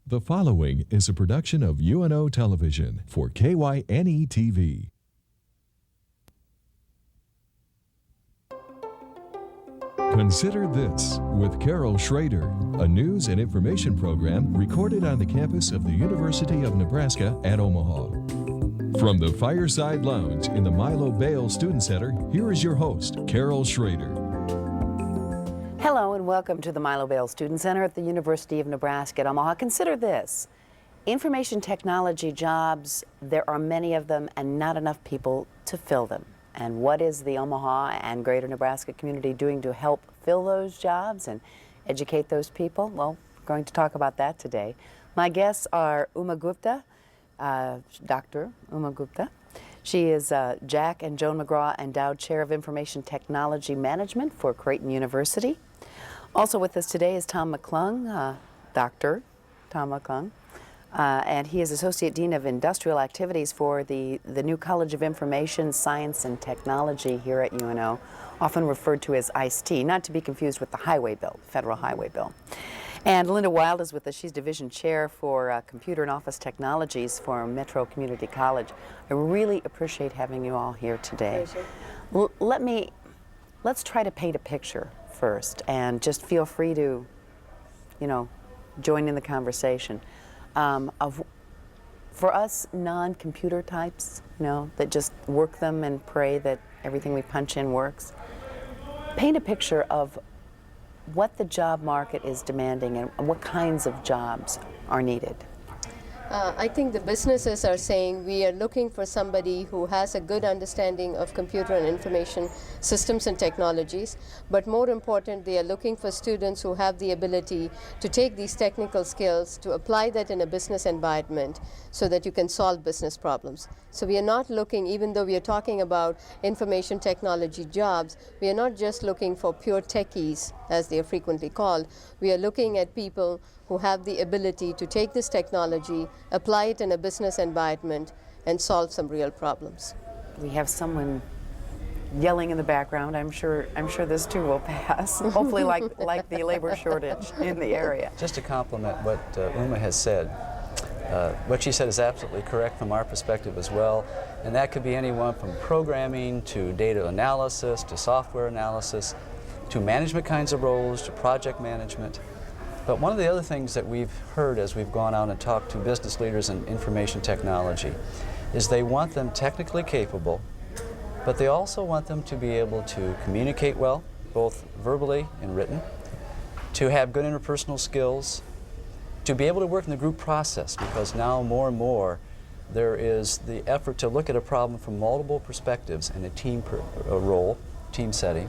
The following is a production of UNO Television for KYNE TV. Consider This with Carol Schrader, a news and information program recorded on the campus of the University of Nebraska at Omaha. From the Fireside Lounge in the Milo Bale Student Center, here is your host, Carol Schrader. Hello and welcome to the Milo Bale Student Center at the University of Nebraska at Omaha. Consider this. Information technology jobs, there are many of them and not enough people to fill them. And what is the Omaha and Greater Nebraska community doing to help fill those jobs and educate those people? Well, we're going to talk about that today. My guests are Uma Gupta, Dr. Uma Gupta. She is Jack and Joan McGraw Endowed Chair of Information Technology Management for Creighton University. Also with us today is Tom McClung, Dr. Tom McClung, and he is Associate Dean of Industrial Activities for the new College of Information, Science, and Technology here at UNO, often referred to as ICE-T, not to be confused with the Highway Bill, Federal Highway Bill. And Linda Wild is with us. She's Division Chair for Computer and Office Technologies for Metro Community College. I really appreciate having you all here today. Let's try to paint a picture first, and just feel free to, join in the conversation. For us non-computer types, that just work them and pray that everything we punch in works, paint a picture of what the job market is demanding and what kinds of jobs are needed. I think the businesses are saying we are looking for somebody who has a good understanding of computer and information systems and technologies, but more important, they are looking for students who have the ability to take these technical skills to apply that in a business environment so that you can solve business problems. So we are not looking, even though we are talking about information technology jobs, we are not just looking for pure techies, as they are frequently called. We are looking at people who have the ability to take this technology, apply it in a business environment, and solve some real problems. We have someone yelling in the background. I'm sure this too will pass. Hopefully, like the labor shortage in the area. Just to complement what Uma has said, what she said is absolutely correct from our perspective as well, and that could be anyone from programming to data analysis to software analysis to management kinds of roles to project management. But one of the other things that we've heard as we've gone out and talked to business leaders in information technology is they want them technically capable, but they also want them to be able to communicate well, both verbally and written, to have good interpersonal skills, to be able to work in the group process, because now more and more there is the effort to look at a problem from multiple perspectives in a team role, team setting.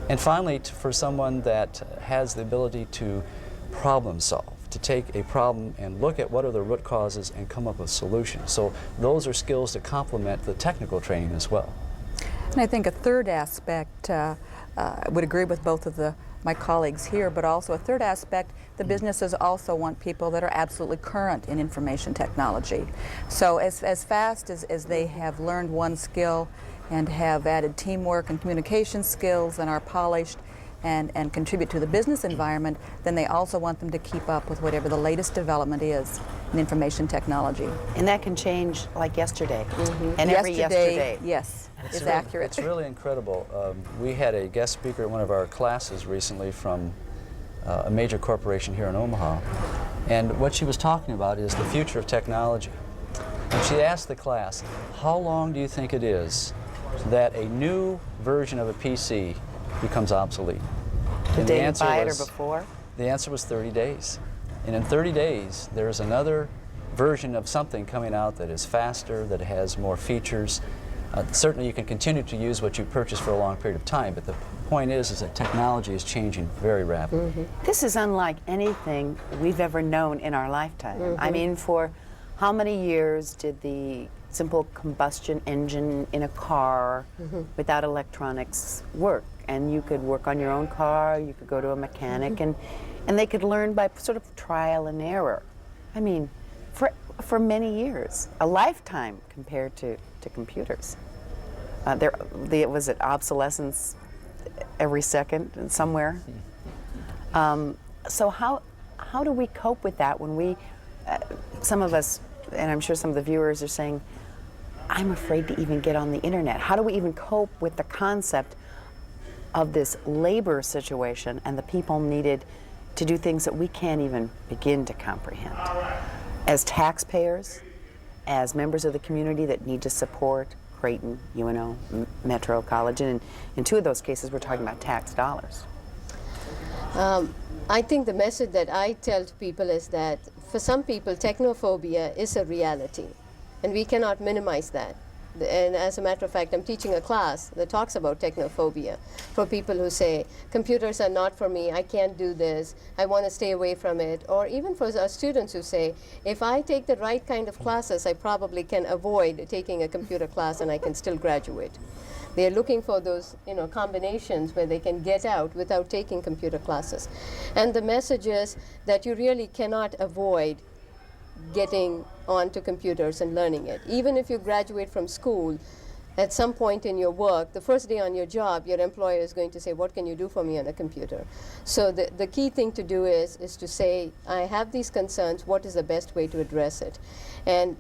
And finally, for someone that has the ability to problem solve, to take a problem and look at what are the root causes and come up with solutions. So those are skills to complement the technical training as well. And I think a third aspect, I would agree with both of my colleagues here, but also a third aspect, the businesses also want people that are absolutely current in information technology. So as fast as they have learned one skill and have added teamwork and communication skills and are polished and contribute to the business environment, then they also want them to keep up with whatever the latest development is in information technology. And that can change like yesterday. And every yesterday. Yes, It's really accurate. It's really incredible. We had a guest speaker at one of our classes recently from a major corporation here in Omaha, and what she was talking about is the future of technology. And she asked the class, how long do you think it is that a new version of a PC becomes obsolete? The day you buy it or before? The answer was 30 days. And in 30 days, there's another version of something coming out that is faster, that has more features. Certainly you can continue to use what you purchased for a long period of time, but the point is that technology is changing very rapidly. This is unlike anything we've ever known in our lifetime. I mean, for how many years did the simple combustion engine in a car without electronics work? And you could work on your own car, you could go to a mechanic, and they could learn by sort of trial and error. I mean, for many years, a lifetime compared to computers. Was it obsolescence every second and somewhere? So how do we cope with that when we some of us, and I'm sure some of the viewers are saying, I'm afraid to even get on the internet. How do we even cope with the concept of this labor situation and the people needed to do things that we can't even begin to comprehend? As taxpayers, as members of the community that need to support Creighton, UNO, Metro College, and in two of those cases we're talking about tax dollars. I think the message that I tell to people is that for some people, technophobia is a reality, and we cannot minimize that. And as a matter of fact, I'm teaching a class that talks about technophobia for people who say, computers are not for me, I can't do this, I want to stay away from it. Or even for our students who say, if I take the right kind of classes, I probably can avoid taking a computer class and I can still graduate. They're looking for those, combinations where they can get out without taking computer classes. And the message is that you really cannot avoid getting onto computers and learning it. Even if you graduate from school, at some point in your work, the first day on your job, your employer is going to say, what can you do for me on a computer? So the key thing to do is to say, I have these concerns, what is the best way to address it? And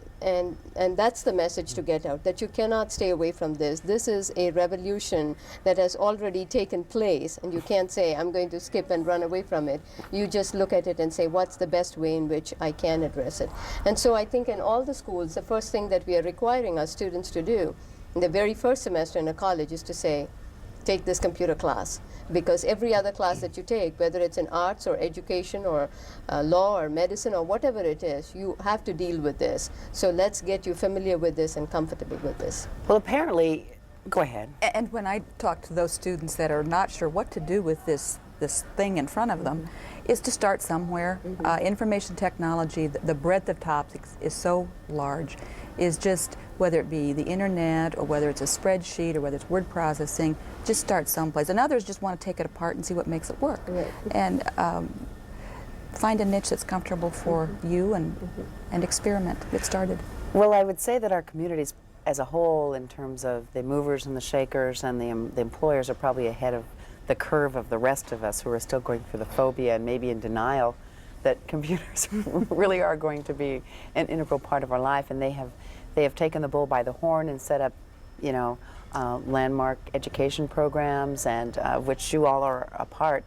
that's the message to get out, that you cannot stay away from this. This is a revolution that has already taken place, and you can't say, I'm going to skip and run away from it. You just look at it and say, what's the best way in which I can address it? And so I think in all the schools, the first thing that we are requiring our students to do in the very first semester in a college is to say, take this computer class, because every other class that you take, whether it's in arts or education or law or medicine or whatever it is, you have to deal with this. So let's get you familiar with this and comfortable with this. Well, apparently, go ahead. And when I talk to those students that are not sure what to do with this thing in front of them, is to start somewhere. Information technology, the breadth of topics is so large, is just, whether it be the internet or whether it's a spreadsheet or whether it's word processing, just start someplace. And others just want to take it apart and see what makes it work. Right. And find a niche that's comfortable for you and experiment, get started. Well, I would say that our communities as a whole, in terms of the movers and the shakers and the employers, are probably ahead of the curve of the rest of us who are still going through the phobia and maybe in denial that computers really are going to be an integral part of our life. And they have taken the bull by the horn and set up, landmark education programs, and which you all are a part.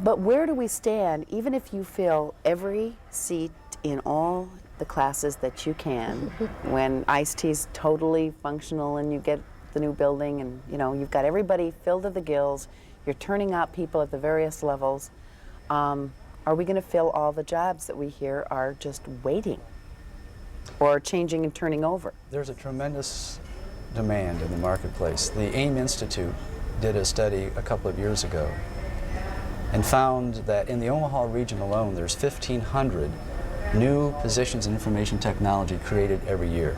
But where do we stand, even if you fill every seat in all the classes that you can, when ICE-T's totally functional and you get the new building and you've got everybody filled to the gills, you're turning out people at the various levels, are we going to fill all the jobs that we hear are just waiting or changing and turning over? There's a tremendous demand in the marketplace. The AIM Institute did a study a couple of years ago and found that in the Omaha region alone, there's 1,500 new positions in information technology created every year.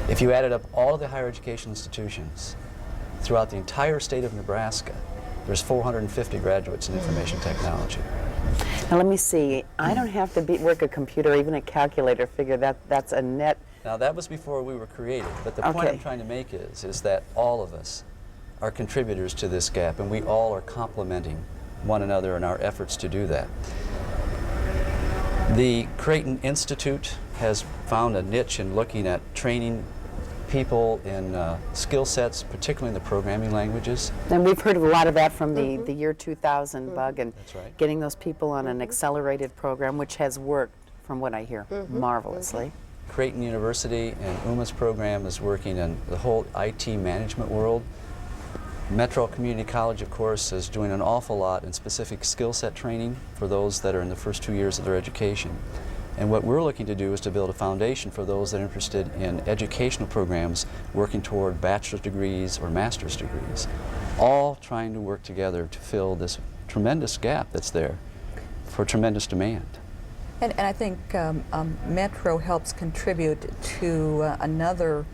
If you added up all of the higher education institutions throughout the entire state of Nebraska, there's 450 graduates in information technology. Now let me see, I don't have to work a computer, even a calculator, figure that's a net. Now that was before we were created, but the point Okay. I'm trying to make is that all of us are contributors to this gap, and we all are complementing one another in our efforts to do that. The Creighton Institute has found a niche in looking at training people in skill sets, particularly in the programming languages. And we've heard a lot of that from the year 2000 bug, and That's right. getting those people on an accelerated program, which has worked, from what I hear, marvelously. Creighton University and UMA's program is working in the whole IT management world. Metro Community College, of course, is doing an awful lot in specific skill set training for those that are in the first 2 years of their education. And what we're looking to do is to build a foundation for those that are interested in educational programs working toward bachelor's degrees or master's degrees, all trying to work together to fill this tremendous gap that's there for tremendous demand. And I think Metro helps contribute to another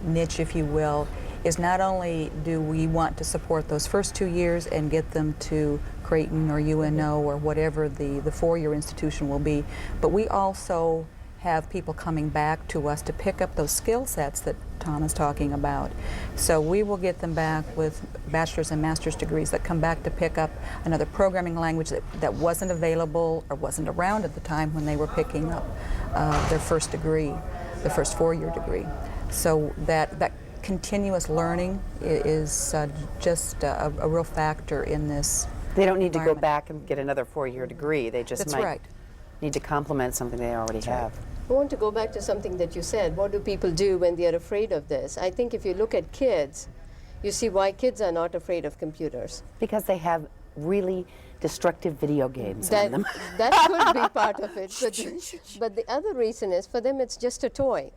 niche, if you will, is not only do we want to support those first 2 years and get them to Creighton or UNO or whatever the four-year institution will be, but we also have people coming back to us to pick up those skill sets that Tom is talking about. So we will get them back with bachelor's and master's degrees that come back to pick up another programming language that wasn't available or wasn't around at the time when they were picking up their first degree, their first four-year degree. So that continuous learning is just a real factor in this. They don't need to go back and get another four-year degree. They just That's might right. need to complement something they already have. I want to go back to something that you said. What do people do when they are afraid of this? I think if you look at kids, you see why kids are not afraid of computers. Because they have really destructive video games on them. That could be part of it. But the other reason is for them it's just a toy.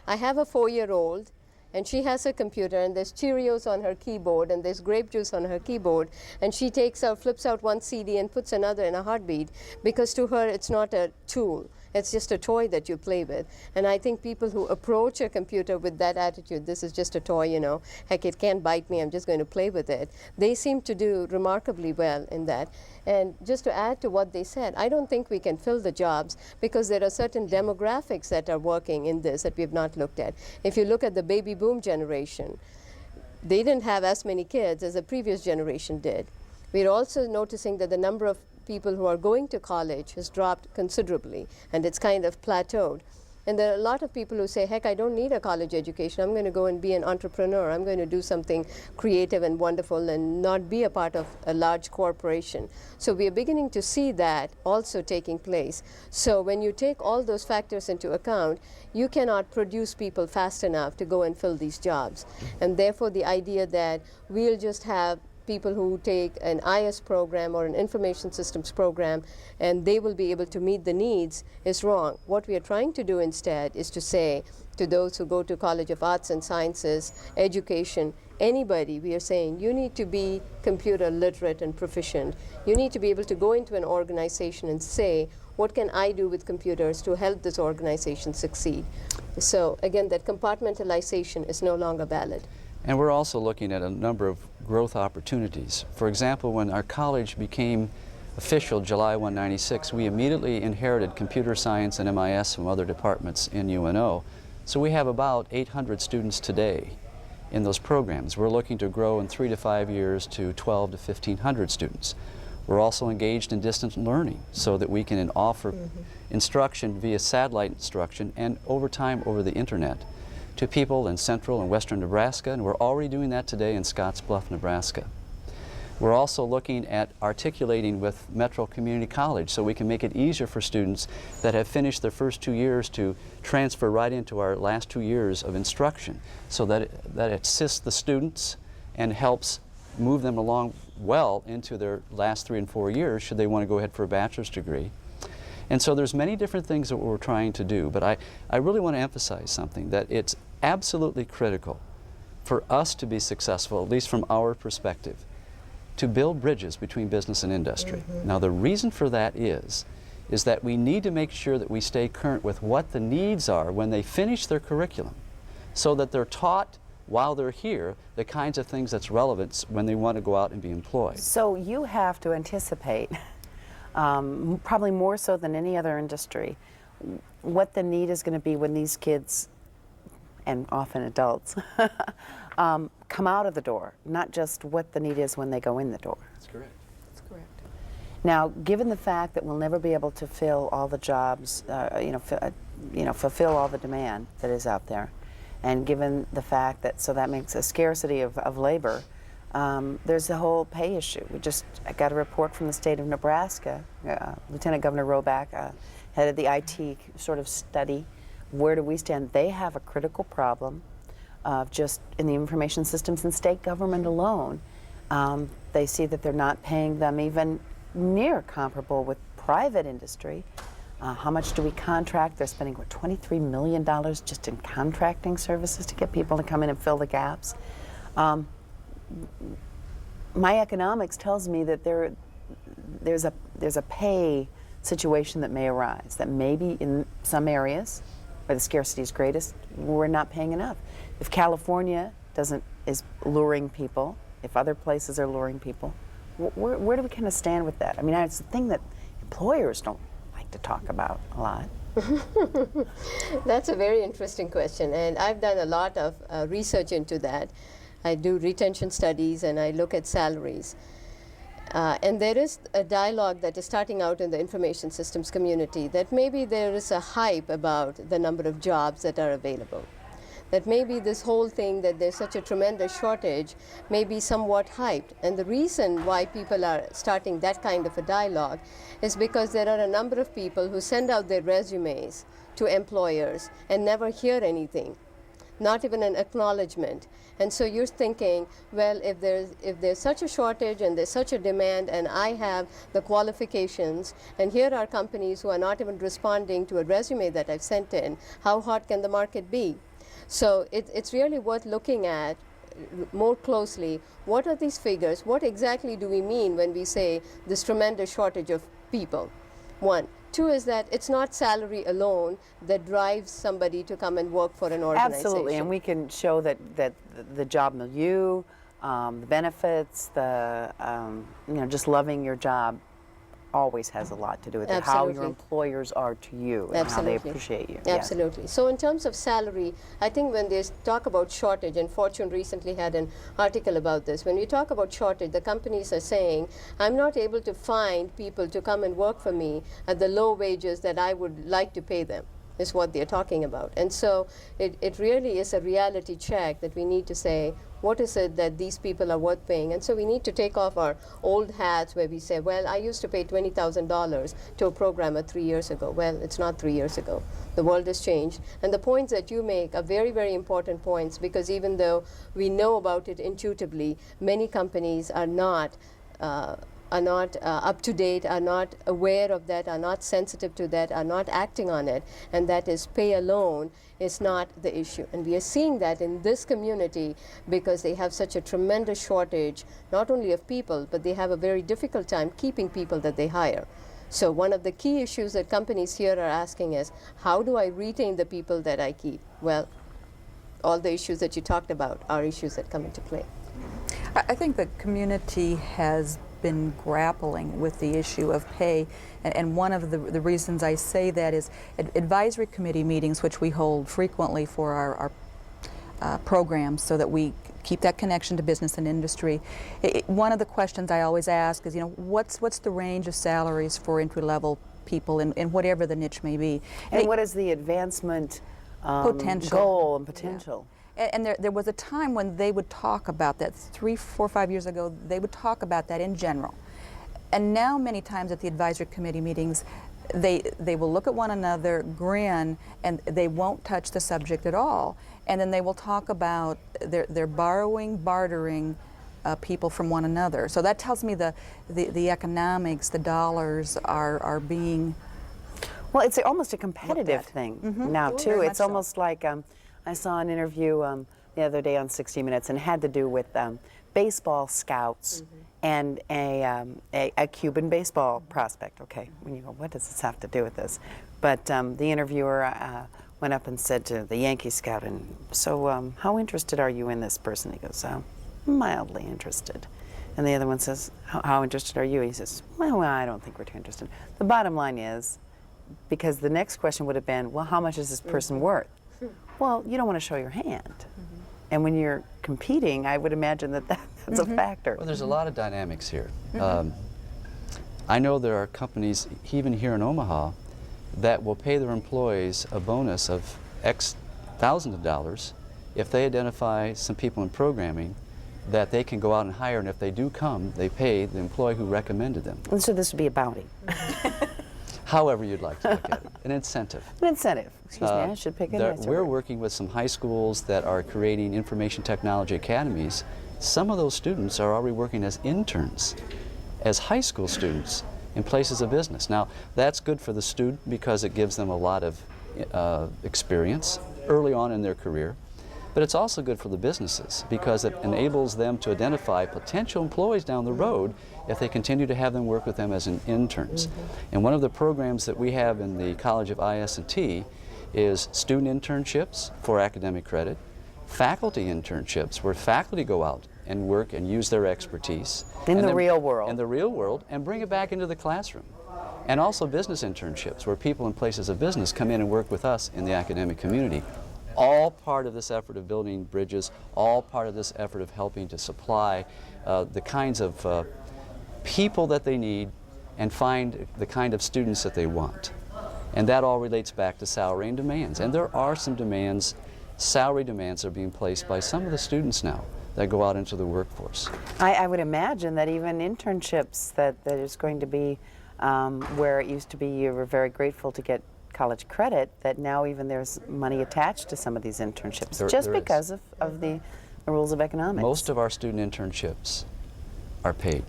I have a 4-year-old and she has a computer and there's Cheerios on her keyboard and there's grape juice on her keyboard, and she flips out one CD and puts another in a heartbeat, because to her it's not a tool. It's just a toy that you play with. And I think people who approach a computer with that attitude, this is just a toy, you know, heck, it can't bite me, I'm just going to play with it, they seem to do remarkably well in that. And just to add to what they said, I don't think we can fill the jobs because there are certain demographics that are working in this that we have not looked at. If you look at the baby boom generation, they didn't have as many kids as the previous generation did. We're also noticing that the number of people who are going to college has dropped considerably, and it's kind of plateaued. And there are a lot of people who say, heck, I don't need a college education. I'm going to go and be an entrepreneur. I'm going to do something creative and wonderful and not be a part of a large corporation. So we are beginning to see that also taking place. So when you take all those factors into account, you cannot produce people fast enough to go and fill these jobs. And therefore the idea that we'll just have people who take an IS program or an information systems program and they will be able to meet the needs is wrong. What we are trying to do instead is to say to those who go to College of Arts and Sciences, education, anybody, we are saying you need to be computer literate and proficient. You need to be able to go into an organization and say, what can I do with computers to help this organization succeed? So again, that compartmentalization is no longer valid. And we're also looking at a number of growth opportunities. For example, when our college became official July 1996, we immediately inherited computer science and MIS from other departments in UNO. So we have about 800 students today in those programs. We're looking to grow in 3 to 5 years to 12 to 1,500 students. We're also engaged in distance learning so that we can offer instruction via satellite instruction and over time over the internet to people in central and western Nebraska, and we're already doing that today in Scottsbluff, Nebraska. We're also looking at articulating with Metro Community College so we can make it easier for students that have finished their first 2 years to transfer right into our last 2 years of instruction, so that it assists the students and helps move them along well into their last 3 and 4 years should they want to go ahead for a bachelor's degree. And so there's many different things that we're trying to do, but I really want to emphasize something, that it's absolutely critical for us to be successful, at least from our perspective, to build bridges between business and industry. Now the reason for that is that we need to make sure that we stay current with what the needs are when they finish their curriculum, so that they're taught while they're here the kinds of things that's relevant when they want to go out and be employed. So you have to anticipate, probably more so than any other industry, what the need is going to be when these kids, and often adults, come out of the door, not just what the need is when they go in the door. That's correct. That's correct. Now, given the fact that we'll never be able to fill all the jobs, fulfill all the demand that is out there, and given the fact that, so that makes a scarcity of labor, there's the whole pay issue. I got a report from the state of Nebraska. Lieutenant Governor Roback headed the IT sort of study. Where do we stand? They have a critical problem of just in the information systems and state government alone. They see that they're not paying them even near comparable with private industry. How much do we contract? They're spending, what, $23 million just in contracting services to get people to come in and fill the gaps. My economics tells me that there's a pay situation that may arise, that maybe in some areas where the scarcity is greatest, we're not paying enough. If California is luring people, if other places are luring people, where do we kind of stand with that? I mean, it's the thing that employers don't like to talk about a lot. That's a very interesting question, and I've done a lot of research into that. I do retention studies and I look at salaries. And there is a dialogue that is starting out in the information systems community that maybe there is a hype about the number of jobs that are available. That maybe this whole thing that there's such a tremendous shortage may be somewhat hyped. And the reason why people are starting that kind of a dialogue is because there are a number of people who send out their resumes to employers and never hear anything, not even an acknowledgement. And so you're thinking, well, if there's such a shortage and there's such a demand and I have the qualifications, and here are companies who are not even responding to a resume that I've sent in, how hot can the market be? So it's really worth looking at more closely. What are these figures? What exactly do we mean when we say this tremendous shortage of people? One. Two is that it's not salary alone that drives somebody to come and work for an organization. Absolutely, and we can show that the job milieu, the benefits, the just loving your job always has a lot to do with it, how your employers are to you and how they appreciate you. Absolutely. Yeah. So in terms of salary, I think when they talk about shortage, and Fortune recently had an article about this, when we talk about shortage, the companies are saying, I'm not able to find people to come and work for me at the low wages that I would like to pay them, is what they're talking about. And so it really is a reality check that we need to say, what is it that these people are worth paying? And so we need to take off our old hats where we say, well, I used to pay $20,000 to a programmer 3 years ago. Well, it's not 3 years ago. The world has changed. And the points that you make are very, very important points, because even though we know about it intuitively, many companies are not up to date, are not aware of that, are not sensitive to that, are not acting on it, and that is pay alone is not the issue. And we are seeing that in this community because they have such a tremendous shortage, not only of people, but they have a very difficult time keeping people that they hire. So one of the key issues that companies here are asking is, how do I retain the people that I keep? Well, all the issues that you talked about are issues that come into play. I think the community has been grappling with the issue of pay, and one of the reasons I say that is advisory committee meetings, which we hold frequently for our programs so that we keep that connection to business and industry. One of the questions I always ask is, what's the range of salaries for entry-level people in whatever the niche may be? And what is the advancement potential goal and potential? Yeah. And there was a time when they would talk about that, 3, 4, 5 years ago, they would talk about that in general. And now many times at the advisory committee meetings, they will look at one another, grin, and they won't touch the subject at all. And then they will talk about their bartering people from one another. So that tells me the economics, the dollars are being Well, it's almost a competitive thing now, too. Very It's much almost like I saw an interview the other day on 60 Minutes, and it had to do with baseball scouts and a Cuban baseball prospect. Okay, when you go, what does this have to do with this? But the interviewer went up and said to the Yankee scout, and so how interested are you in this person? He goes, mildly interested. And the other one says, how interested are you? He says, well, I don't think we're too interested. The bottom line is, because the next question would have been, well, how much is this person worth? Well, you don't want to show your hand. And when you're competing, I would imagine that's a factor. Well, there's a lot of dynamics here. I know there are companies, even here in Omaha, that will pay their employees a bonus of X thousands of dollars if they identify some people in programming that they can go out and hire, and if they do come, they pay the employee who recommended them. And so this would be a bounty. However you'd like to look at it, an incentive. An incentive. Excuse me, I should pick a nicer We're word. working with some high schools that are creating information technology academies. Some of those students are already working as interns, as high school students in places of business. Now, that's good for the student because it gives them a lot of experience early on in their career. But it's also good for the businesses because it enables them to identify potential employees down the road if they continue to have them work with them as interns. And one of the programs that we have in the College of IS&T is student internships for academic credit, faculty internships where faculty go out and work and use their expertise. In the real world. In the real world, and bring it back into the classroom. And also business internships, where people in places of business come in and work with us in the academic community. All part of this effort of building bridges, all part of this effort of helping to supply the kinds of people that they need and find the kind of students that they want. And that all relates back to salary and demands. And there are some demands, salary demands are being placed by some of the students now that go out into the workforce. I would imagine that even internships, that there's going to be, where it used to be you were very grateful to get college credit, that now even there's money attached to some of these internships, just there because of the rules of economics. Most of our student internships are paid.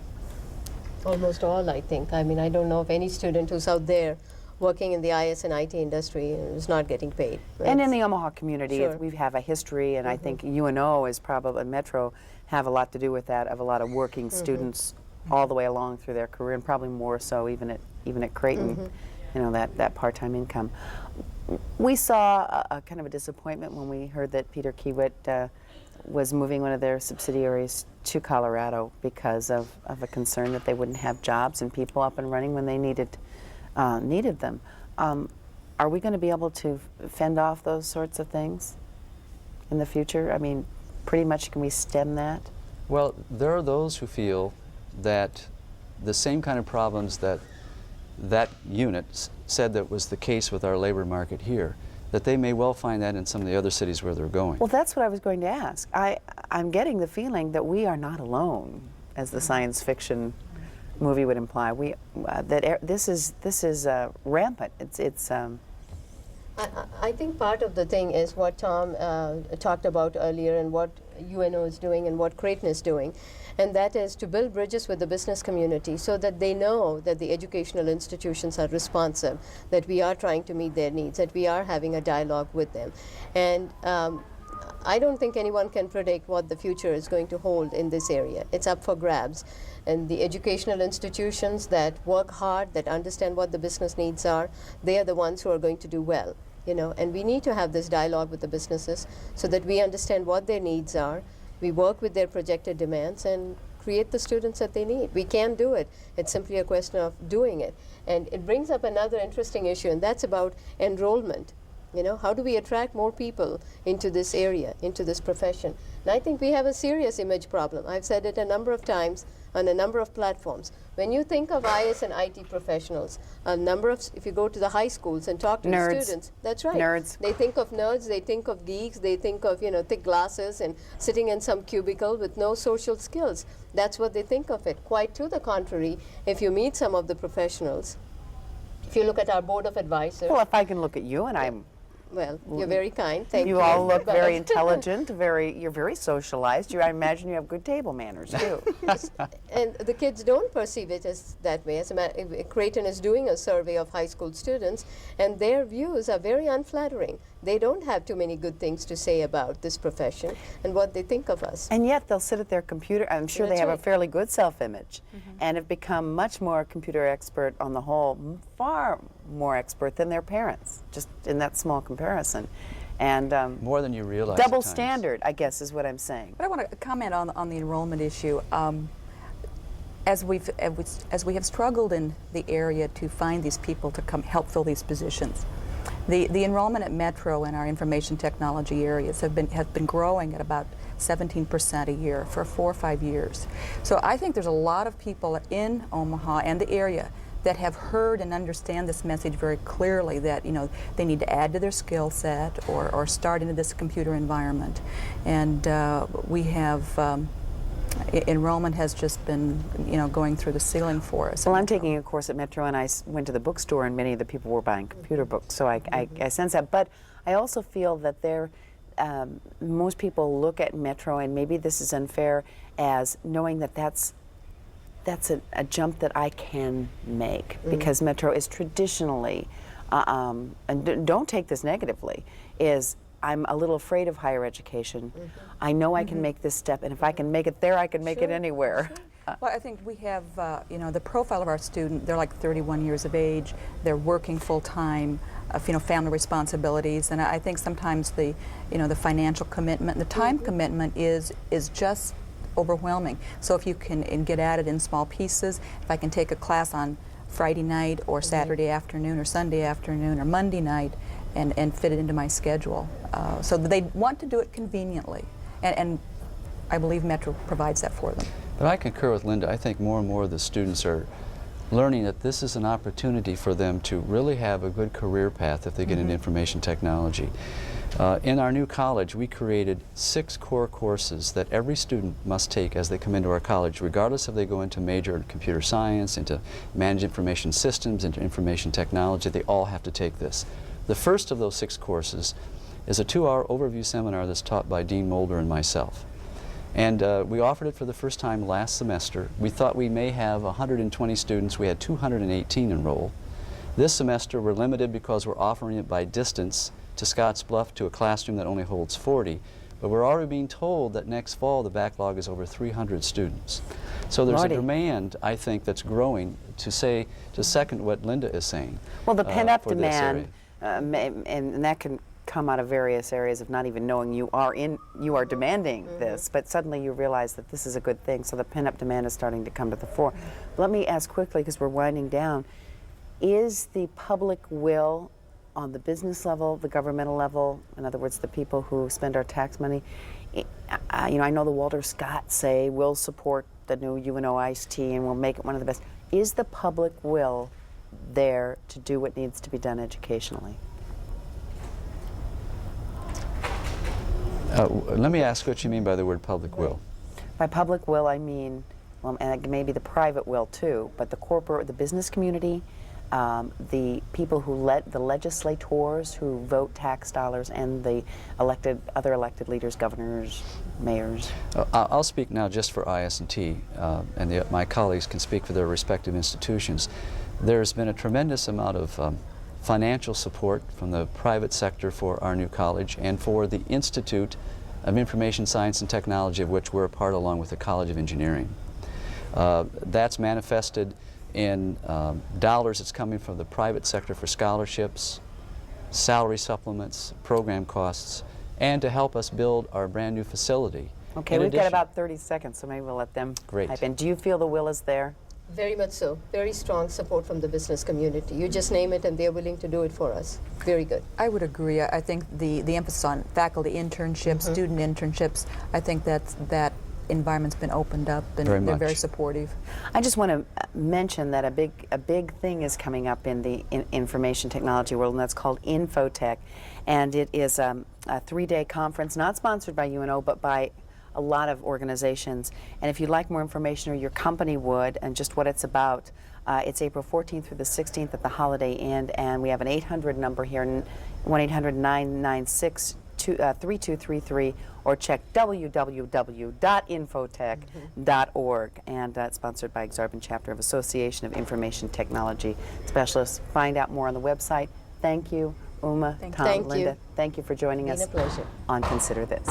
Almost all, I think. I mean, I don't know of any student who's out there working in the IS and IT industry who's not getting paid. And in the Omaha community, Sure. we have a history, and I think UNO is probably, Metro, have a lot to do with that, of a lot of working students all the way along through their career, and probably more so even at Creighton, you know, that part-time income. We saw a kind of a disappointment when we heard that Peter Kiewit was moving one of their subsidiaries to Colorado because of a concern that they wouldn't have jobs and people up and running when they needed them. Are we going to be able to fend off those sorts of things in the future? I mean, pretty much can we stem that? Well, there are those who feel that the same kind of problems that that unit said that was the case with our labor market here, that they may well find that in some of the other cities where they're going. Well, that's what I was going to ask. I'm getting the feeling that we are not alone, as the science fiction movie would imply. This is rampant. I think part of the thing is what Tom talked about earlier, and what UNO is doing and what Creighton is doing, and that is to build bridges with the business community so that they know that the educational institutions are responsive, that we are trying to meet their needs, that we are having a dialogue with them. And I don't think anyone can predict what the future is going to hold in this area. It's up for grabs. And the educational institutions that work hard, that understand what the business needs are, they are the ones who are going to do well. You know, and we need to have this dialogue with the businesses so that we understand what their needs are. We work with their projected demands and create the students that they need. We can do it. It's simply a question of doing it. And it brings up another interesting issue, and that's about enrollment. You know, how do we attract more people into this area, into this profession? And I think we have a serious image problem. I've said it a number of times on a number of platforms. When you think of IS and IT professionals, if you go to the high schools and talk to the students, that's right. Nerds. They think of nerds, they think of geeks, they think of, you know, thick glasses and sitting in some cubicle with no social skills. That's what they think of it. Quite to the contrary, if you meet some of the professionals, if you look at our board of advisors. Well, if I can look at you, and I'm. Well, you're very kind. Thank you. You all look very intelligent. You're very socialized. I imagine you have good table manners too. And the kids don't perceive it as that way. As a matter, Creighton is doing a survey of high school students, and their views are very unflattering. They don't have too many good things to say about this profession and what they think of us. And yet they'll sit at their computer. I'm sure That's they have right. a fairly good self-image, and have become much more computer expert on the whole, far more expert than their parents, just in that small comparison. And More than you realize. double at times. standard, I guess, is what I'm saying. But I want to comment on the enrollment issue. As we have struggled in the area to find these people to come help fill these positions, the enrollment at Metro and our information technology areas have been growing at about 17% a year for 4 or 5 years. So I think there's a lot of people in Omaha and the area that have heard and understand this message very clearly, that, you know, they need to add to their skill set or start into this computer environment. And we have enrollment has just been, you know, going through the ceiling for us. Well, I'm taking a course at Metro, and I went to the bookstore, and many of the people were buying computer books, so I sense that. But I also feel that most people look at Metro, and maybe this is unfair, as knowing that that's a jump that I can make, because Metro is traditionally, and don't take this negatively, is I'm a little afraid of higher education. I know I can make this step, and if I can make it there, I can make it anywhere. Well, I think we have, you know, the profile of our student, they're like 31 years of age, they're working full-time, you know, family responsibilities, and I think sometimes the financial commitment, the time commitment is just overwhelming. So if you can get at it in small pieces, if I can take a class on Friday night or Saturday afternoon or Sunday afternoon or Monday night and fit it into my schedule. So they want to do it conveniently, and I believe Metro provides that for them. But I concur with Linda. I think more and more of the students are learning that this is an opportunity for them to really have a good career path if they get into information technology. In our new college, we created 6 core courses that every student must take as they come into our college, regardless if they go into major in computer science, into managed information systems, into information technology. They all have to take this. The first of those 6 courses is a 2-hour overview seminar that's taught by Dean Mulder and myself. And we offered it for the first time last semester. We thought we may have 120 students. We had 218 enroll. This semester we're limited because we're offering it by distance to Scotts Bluff to a classroom that only holds 40. But we're already being told that next fall the backlog is over 300 students. So there's a demand, I think, that's growing to second what Linda is saying. Well, the pent-up demand, and that can come out of various areas of not even knowing you are demanding this, but suddenly you realize that this is a good thing, so the pent-up demand is starting to come to the fore. Let me ask quickly, because we're winding down, is the public will on the business level, the governmental level, in other words, the people who spend our tax money, I know the Walter Scott say we'll support the new UNO iced tea and we'll make it one of the best. Is the public will there to do what needs to be done educationally? Let me ask what you mean by the word public will. By public will, I mean, well, and maybe the private will too, but the business community, the people who the legislators who vote tax dollars, and the other elected leaders, governors, mayors. I'll speak now just for IS&T, and my colleagues can speak for their respective institutions. There's been a tremendous amount of financial support from the private sector for our new college and for the Institute of Information Science and Technology, of which we're a part along with the College of Engineering. That's manifested in dollars that's coming from the private sector for scholarships, salary supplements, program costs, and to help us build our brand new facility. Okay, we've got about 30 seconds, so maybe we'll let them type in. Do you feel the will is there? Very much so. Very strong support from the business community. You just name it and they're willing to do it for us. Very good. I would agree. I think the emphasis on faculty internships, student internships, I think that environment's been opened up and they're very supportive. I just want to mention that a big thing is coming up in the information technology world, and that's called Infotech. And it is a 3-day conference, not sponsored by UNO, but by a lot of organizations. And if you'd like more information, or your company would, and just what it's about, it's April 14th through the 16th at the Holiday Inn, and we have an 800 number here, 1-800-996-3233, or check www.infotech.org. And it's sponsored by Exarban Chapter of Association of Information Technology Specialists. Find out more on the website. Thank you, Uma, Tom, Linda. Thank you for joining us It's been a pleasure. on Consider This.